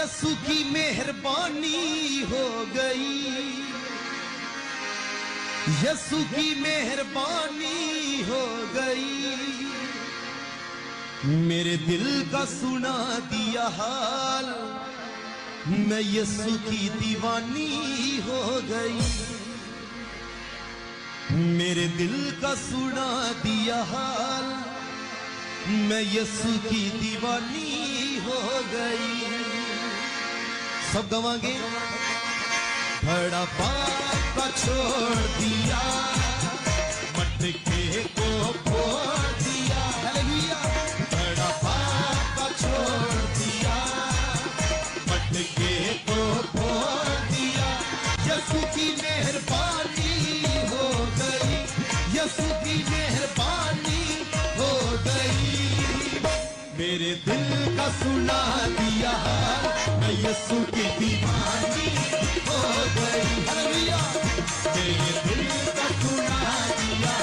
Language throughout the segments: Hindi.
यसु की मेहरबानी हो गई, यसु की मेहरबानी हो गई। मेरे दिल का सुना दिया हाल, मैं यसु की दीवानी हो गई। मेरे दिल का सुना दिया हाल, मैं यसु की दीवानी हो गई। सब गवाएंगे। बड़ा पापा छोड़ दिया, मटके को फोड़ दिया, हालेलुया। बड़ा पापा छोड़ दिया, मटके को फोड़ दिया। यसु की मेहरबानी हो गई, यसु की मेहरबानी हो गई। मेरे दिल का सुना दिया, मैं यसु की दीवानी हो गई, हालेलुया। मेरे दिल का सुना दिया,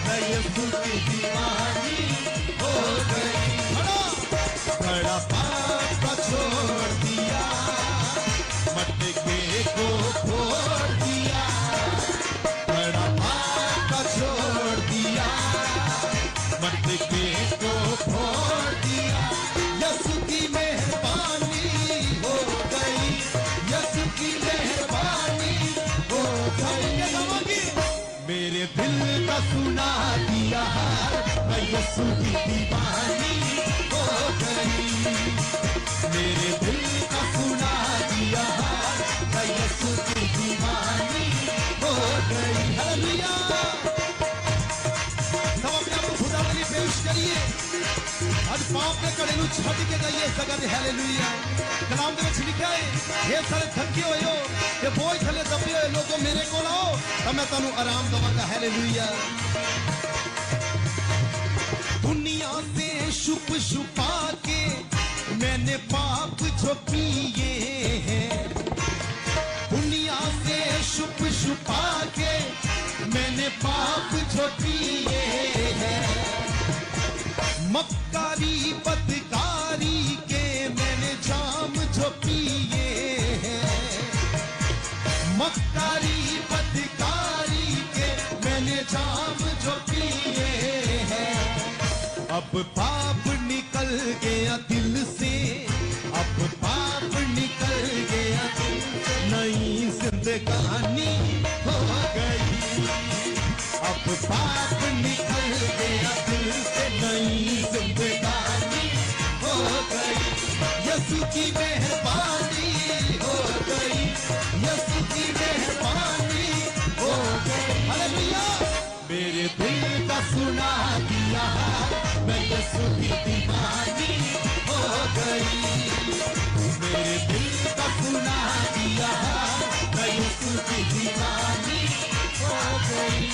मैं यसु की दीवानी हो गई। बड़ा पापा छोड़ दिया, मटके को फोड़ दिया। बड़ा पापा छोड़ दिया, मटके को फोड़ दिया। यसु की मेहरबानी हो गई, यसु की मेहरबानी हो गई। मेरे दिल का सुना दिया, मैं यसु की दीवानी हो गई। मेरे दिल का सुना दिया, मैं यसु की दीवानी हो गई, हालेलुया। सब अपने आप को खुदा के लिए पेश करिए। आज पाप के कड़े छड़ के जाइए सगत, हालेलुया। कलाम दे विच लिखा है, ये सारे थके हुए हो, ये बोझ थले दबे हुए लोगों, मेरे को आओ तो मैं तुहानू आराम दवांगा, हालेलुया। दुनिया से छुप छुपा के मैंने पाप जो किए हैं, दुनिया से छुप छुपा के मैंने पाप जो किए हैं। मक्कारी बदकारी के मैंने जाम जो पिए हैं, मक्कारी बदकारी के मैंने जाम जो पिए हैं। अब पाप निकल गया दिल से, अब पाप निकल गया दिल से, नई जिंदगानी हो गई। अब पाप निकल गया दिल से, नई जिंदगानी हो गई। यसु की मेहरबानी हो गई, यसु की मेहरबानी हो गई, हालेलुया। मेरे दिल का सुना दिया, मैं यसु की दीवानी हो गई। मेरे दिल का सुना दिया, मैं यसु की दीवानी हो गई।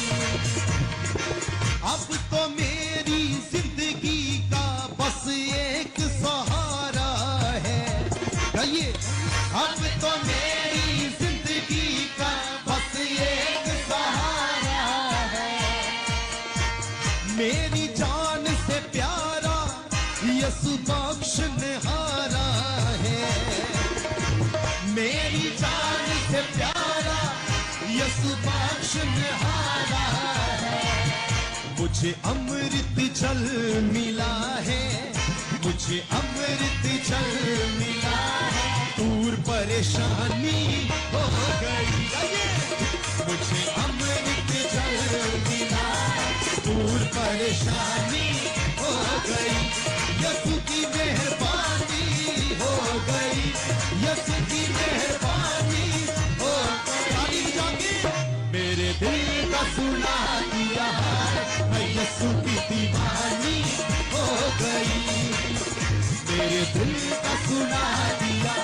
अब तो मेरी जिंदगी का बस एक सहारा है, कहिए। अब तो मेरी जिंदगी का बस एक सहारा है। मेरी जान से प्यारा यसु बख्शनहारा है, मेरी जान से प्यारा यसु बख्शनहारा है। मुझे अमृत जल मिला है, मुझे अमृत जल मिला है। दूर परेशानी हो गई, मुझे अमृत जल मिला, दूर परेशानी हो गई। यसु की मेहरबानी हो गई, यसु की मेहरबानी हो गई। मेरे दिल का सुना दिया, मैं यसु की दीवानी हो गई। मेरे दिल का सुना दिया,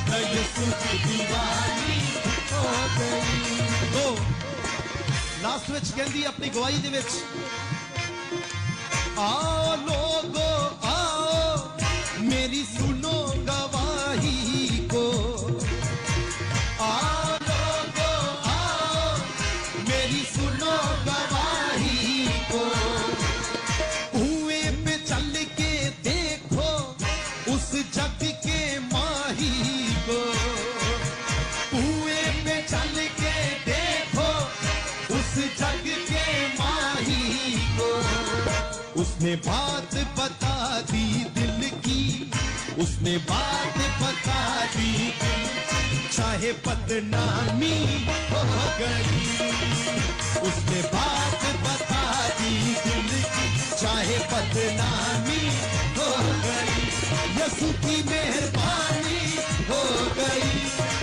मैं यसु की दीवानी हो गई। तो लास्ट विच कहंदी अपनी गवाही दे विच, आओ लोगो आओ मेरी सुनो गवाही को, आओ लोगो आओ मेरी सुनो गवाही को। कुएं पे चल के देखो उस जग के माही इस जग के माही को। उसने बात बता दी दिल की, उसने बात बता दी दिल की, चाहे बदनामी हो गई। उसने बात बता दी दिल की, चाहे बदनामी हो गई। यीशु की मेहरबानी हो गई,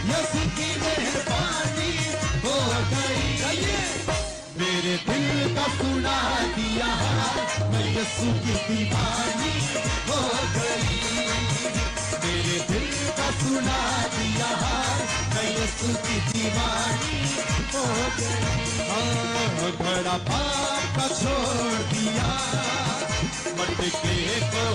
यीशु की मेहरबानी हो गई। मेरे दिल का सुना दिया, मैं यीशु की दीवानी हो गई। मेरे दिल का सुना दिया, मैं यीशु की दीवानी हो गई। हाँ, बड़ा पाप का छोड़ दिया, मटके को